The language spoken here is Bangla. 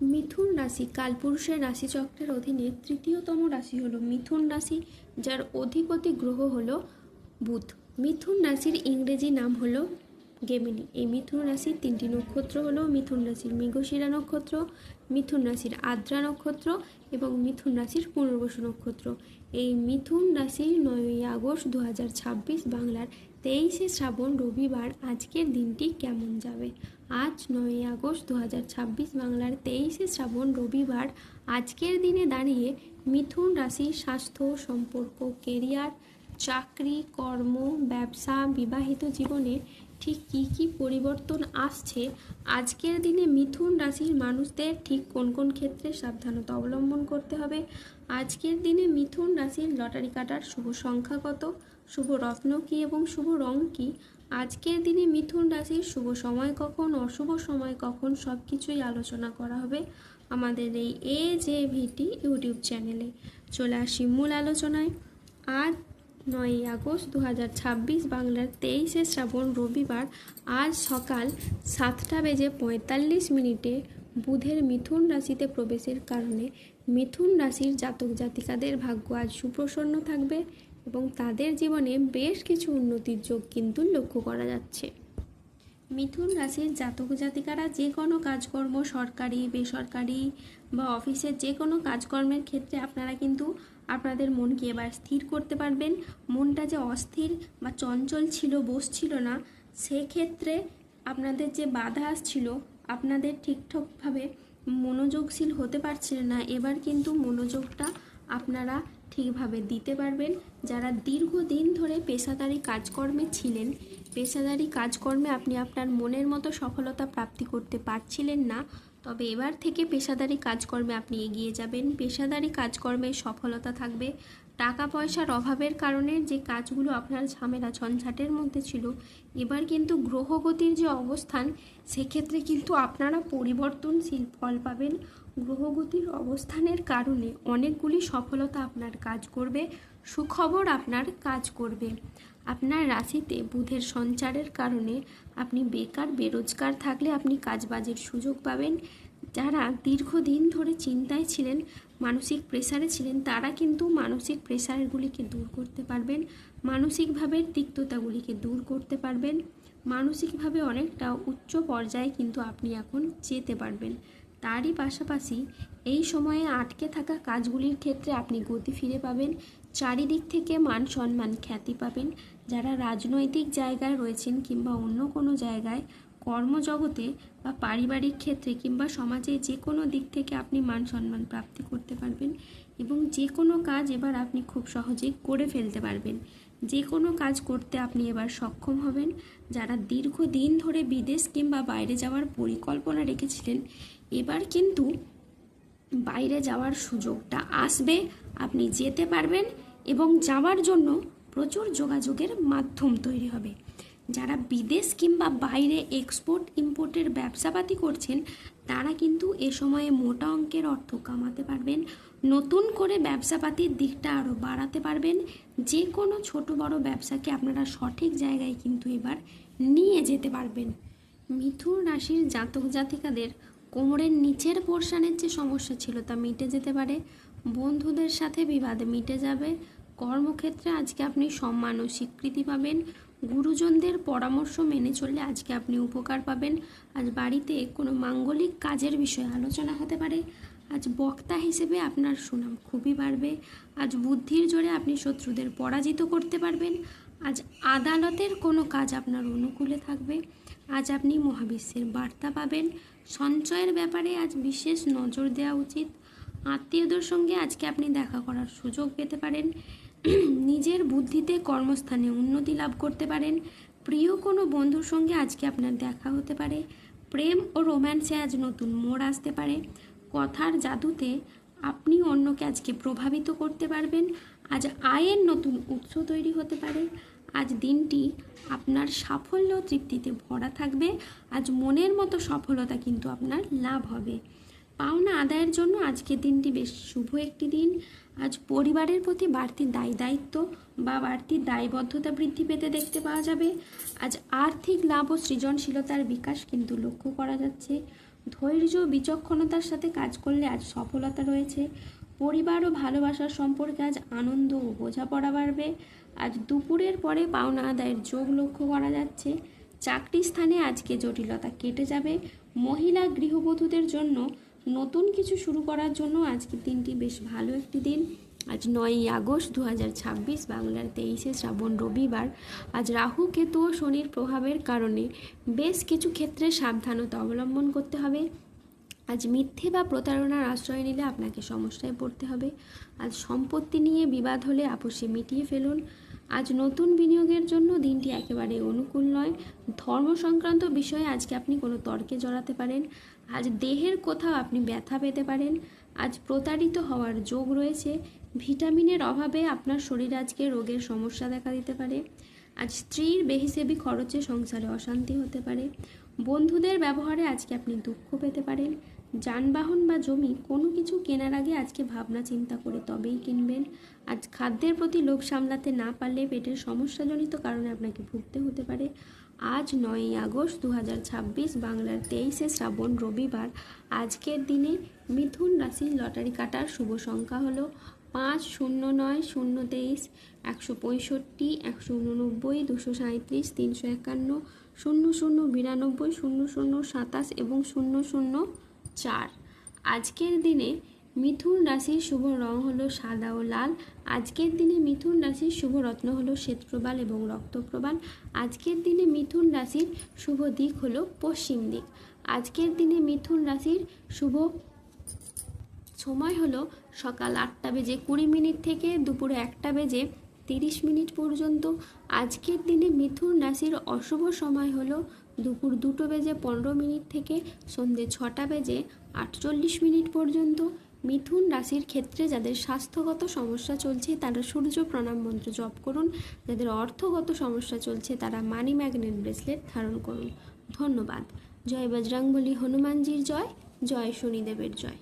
মিথুন রাশি কালপুরুষের রাশিচক্রের অধীনে তৃতীয়তম রাশি হলো মিথুন রাশি, যার অধিপতি গ্রহ হলো বুধ। মিথুন রাশির ইংরেজি নাম হলো গেমিনি। এই মিথুন রাশির তিনটি নক্ষত্র হলো মিথুন রাশির মৃগশিরা নক্ষত্র, মিথুন রাশির আদ্রা নক্ষত্র এবং মিথুন রাশির পুনর্বসু নক্ষত্র। এই মিথুন রাশির 9ই আগস্ট 2026 বাংলার 23শে শ্রাবণ রবিবার আজকের দিনটি কেমন যাবে। আজ 9ই আগস্ট 2026 বাংলার 23শে শ্রাবণ রবিবার আজকের দিনে দাঁড়িয়ে মিথুন রাশির স্বাস্থ্য, সম্পর্ক, কেরিয়ার, চাকরি, কর্ম, ব্যবসা, বিবাহিত জীবনে ঠিক কী কী পরিবর্তন আসছে, আজকের দিনে মিথুন রাশির মানুষদের ঠিক কোন কোন ক্ষেত্রে সাবধানতা অবলম্বন করতে হবে, আজকের দিনে মিথুন রাশির লটারি কাটার শুভ সংখ্যা কত, শুভ রত্ন কী এবং শুভ রং কী, আজকের দিনে মিথুন রাশির শুভ সময় কখন, অশুভ সময় কখন, সব কিছুই আলোচনা করা হবে আমাদের এই AJVT ইউটিউব চ্যানেলে। চলে আসি মূল আলোচনায়। আজ 9ই আগস্ট 2026 বাংলার 23শে শ্রাবণ রবিবার আজ সকাল 7:45 বুধের মিথুন রাশিতে প্রবেশের কারণে মিথুন রাশির জাতক জাতিকাদের ভাগ্য আজ সুপ্রসন্ন থাকবে এবং তাদের জীবনে বেশ কিছু উন্নতির যোগ কিন্তু লক্ষ্য করা যাচ্ছে। মিথুন রাশির জাতক জাতিকারা যে কোনো কাজকর্ম, সরকারি, বেসরকারি বা অফিসের যে কোনো কাজকর্মের ক্ষেত্রে আপনারা কিন্তু আপনাদের মনকে এবার স্থির করতে পারবেন। মনটা যে অস্থির বা চঞ্চল ছিল, বসছিল না, সেক্ষেত্রে আপনাদের যে বাধা আসছিল, আপনাদের ঠিকঠাকভাবে মনোযোগশীল হতে পারছিলেন না, এবার কিন্তু মনোযোগটা আপনারা ঠিকভাবে দিতে পারবেন। যারা দীর্ঘদিন ধরে পেশাদারি কাজকর্মে ছিলেন, পেশাদারি কাজকর্মে আপনি আপনার মনের মতো সফলতা প্রাপ্তি করতে পারছিলেন না, তবে এবার থেকে পেশাদারি কাজকর্মে আপনি এগিয়ে যাবেন। পেশাদারি কাজকর্মে সফলতা থাকবে। টাকা পয়সার অভাবের কারণে যে কাজগুলো আপনার ঝামেলা ঝঞ্ঝাটের মধ্যে ছিল, এবার কিন্তু গ্রহগতির যে অবস্থান, সেক্ষেত্রে কিন্তু আপনারা পরিবর্তনশীল ফল পাবেন। গ্রহগতির অবস্থানের কারণে অনেকগুলি সফলতা আপনার কাজ করবে, সুখবর আপনার কাজ করবে। আপনার রাশিতে বুধের সঞ্চারের কারণে আপনি বেকার, বেরোজগার থাকলে আপনি কাজবাজের সুযোগ পাবেন। যারা দীর্ঘদিন ধরে চিন্তায় ছিলেন, মানসিক প্রেসারে ছিলেন, তারা কিন্তু মানসিক প্রেসারগুলিকে দূর করতে পারবেন, মানসিকভাবে তিক্ততাগুলিকে দূর করতে পারবেন, মানসিকভাবে অনেকটা উচ্চ পর্যায়ে কিন্তু আপনি এখন যেতে পারবেন। তারই পাশাপাশি এই সময়ে আটকে থাকা কাজগুলির ক্ষেত্রে আপনি গতি ফিরে পাবেন। চারিদিক থেকে মান সম্মান, খ্যাতি পাবেন। যারা রাজনৈতিক জায়গায় রয়েছেন কিংবা অন্য কোনো জায়গায়, কর্মজগতে বা পারিবারিক ক্ষেত্রে কিংবা সমাজে যে কোনো দিক থেকে আপনি মান সম্মান প্রাপ্তি করতে পারবেন এবং যে কোনো কাজ এবার আপনি খুব সহজেই করে ফেলতে পারবেন। যে কোনো কাজ করতে আপনি এবার সক্ষম হবেন। যারা দীর্ঘদিন ধরে বিদেশ কিংবা বাইরে যাওয়ার পরিকল্পনা রেখেছিলেন, এবার কিন্তু বাইরে যাওয়ার সুযোগটা আসবে, আপনি যেতে পারবেন এবং যাওয়ার জন্য প্রচুর যোগাযোগের মাধ্যম তৈরি হবে। যারা বিদেশ কিংবা বাইরে এক্সপোর্ট ইম্পোর্টের ব্যবসাপাতি করছেন, তারা কিন্তু এ সময়ে মোটা অঙ্কের অর্থ কামাতে পারবেন। নতুন করে ব্যবসাপাতির দিকটা আরও বাড়াতে পারবেন। যে কোনো ছোট বড় ব্যবসাকে আপনারা সঠিক জায়গায় কিন্তু এবার নিয়ে যেতে পারবেন। মিথুন রাশির জাতক জাতিকাদের কোমরের নিচের পোর্শনের যে সমস্যা ছিল তা মিটে যেতে পারে। বন্ধুদের সাথে বিবাদ মিটে যাবে। কর্মক্ষেত্রে আজকে আপনি সম্মান ও স্বীকৃতি পাবেন। গুরুজনদের পরামর্শ মেনে চললে আজকে আপনি উপকার পাবেন। আজ বাড়িতে কোনো মাঙ্গলিক কাজের বিষয়ে আলোচনা হতে পারে। আজ বক্তা হিসেবে আপনার সুনাম খুবই বাড়বে। আজ বুদ্ধির জোরে আপনি শত্রুদের পরাজিত করতে পারবেন। আজ আদালতের কোনো কাজ আপনার অনুকূলে থাকবে। আজ আপনি মহাবিশ্বের বার্তা পাবেন। সঞ্চয়ের ব্যাপারে আজ বিশেষ নজর দেওয়া উচিত। আত্মীয়দের সঙ্গে আজকে আপনি দেখা করার সুযোগ পেতে পারেন। নিজের বুদ্ধিতে কর্মস্থানে উন্নতি লাভ করতে পারেন। প্রিয় কোনো বন্ধুর সঙ্গে আজকে আপনার দেখা হতে পারে। প্রেম ও রোম্যান্সে আজ নতুন মোড় আসতে পারে। কথার জাদুতে আপনি অন্যকে আজকে প্রভাবিত করতে পারবেন। আজ আয়ের নতুন উৎস তৈরি হতে পারে। আজ দিনটি আপনার সাফল্য তৃপ্তিতে ভরা থাকবে। আজ মনের মতো সফলতা কিন্তু আপনার লাভ হবে। পাওনা আদায়ের জন্য আজকের দিনটি বেশ শুভ একটি দিন। আজ পরিবারের প্রতি বাড়তি দায়িত্ব বা বাড়তি দায়বদ্ধতা বৃদ্ধি পেতে দেখতে পাওয়া যাবে। আজ আর্থিক লাভ ও সৃজনশীলতার বিকাশ কিন্তু লক্ষ্য করা যাচ্ছে। ধৈর্য বিচক্ষণতার সাথে কাজ করলে আজ সফলতা রয়েছে। পরিবার ও ভালোবাসার সম্পর্কে আজ আনন্দ ও বোঝাপড়া বাড়বে। আজ দুপুরের পরে পাওনা আদায়ের যোগ লক্ষ্য করা যাচ্ছে। চাকরি স্থানে আজকে জটিলতা কেটে যাবে। মহিলা গৃহবধূদের জন্য নতুন কিছু শুরু করার জন্য আজকের দিনটি বেশ ভালো একটি দিন। আজ 9ই আগস্ট 2026, বাংলার 23শে শ্রাবণ, রবিবার। আজ রাহু, কেতু ও শনির প্রভাবের কারণে বেশ কিছু ক্ষেত্রে সাবধানতা অবলম্বন করতে হবে। আজ মিথ্যে বা প্রতারণার আশ্রয় নিলে আপনাকে সমস্যায় পড়তে হবে। আজ সম্পত্তি নিয়ে বিবাদ হলে আপোষে মিটিয়ে ফেলুন। আজ নতুন বিনিয়োগের জন্য দিনটি একেবারে অনুকূল নয়। ধর্ম সংক্রান্ত বিষয়ে আজকে আপনি কোনো তর্কে জড়াতে পারেন। আজ দেহের কোথাও আপনি ব্যথা পেতে পারেন। আজ প্রতারিত হওয়ার যোগ রয়েছে। ভিটামিনের অভাবে আপনার শরীর আজকে রোগের সমস্যা দেখা দিতে পারে। আজ স্ত্রীর বেহিসেবি খরচে সংসারে অশান্তি হতে পারে। বন্ধুদের ব্যবহারে আজকে আপনি দুঃখ পেতে পারেন। যানবাহন বা জমি কোনো কিছু কেনার আগে আজকে ভাবনা চিন্তা করে তবেই কিনবেন। আজ খাদ্যের প্রতি লোভ সামলাতে না পারলে পেটের সমস্যাজনিত কারণে আপনাকে ভুগতে হতে পারে। আজ 9ই আগস্ট 2026, বাংলার 23শে শ্রাবণ, রবিবার। আজকের দিনে মিথুন রাশির লটারি কাটার শুভ সংখ্যা হলো 5, 09, 023, 165, 189, 237, 351, 0092, 0027 এবং 004। আজকের দিনে মিথুন রাশির শুভ রং হলো সাদা ও লাল। আজকের দিনে মিথুন রাশির শুভ রত্ন হলো শ্বেতপ্রবাল এবং রক্তপ্রবাল। আজকের দিনে মিথুন রাশির শুভ দিক হলো পশ্চিম দিক। আজকের দিনে মিথুন রাশির শুভ সময় হলো সকাল 8:20 থেকে দুপুরে 1:30 পর্যন্ত। আজকের দিনে মিথুন রাশির অশুভ সময় হলো দুপুর 2:15 থেকে সন্ধ্যে 6:48 পর্যন্ত। মিথুন রাশির ক্ষেত্রে যাদের স্বাস্থ্যগত সমস্যা চলছে তারা সূর্য প্রণাম মন্ত্র জপ করুন। যাদের অর্থগত সমস্যা চলছে তারা মানি ম্যাগনেট ব্রেসলেট ধারণ করুন। ধন্যবাদ। জয় বজরংবলী, হনুমানজির জয়, জয় শনিদেবের জয়।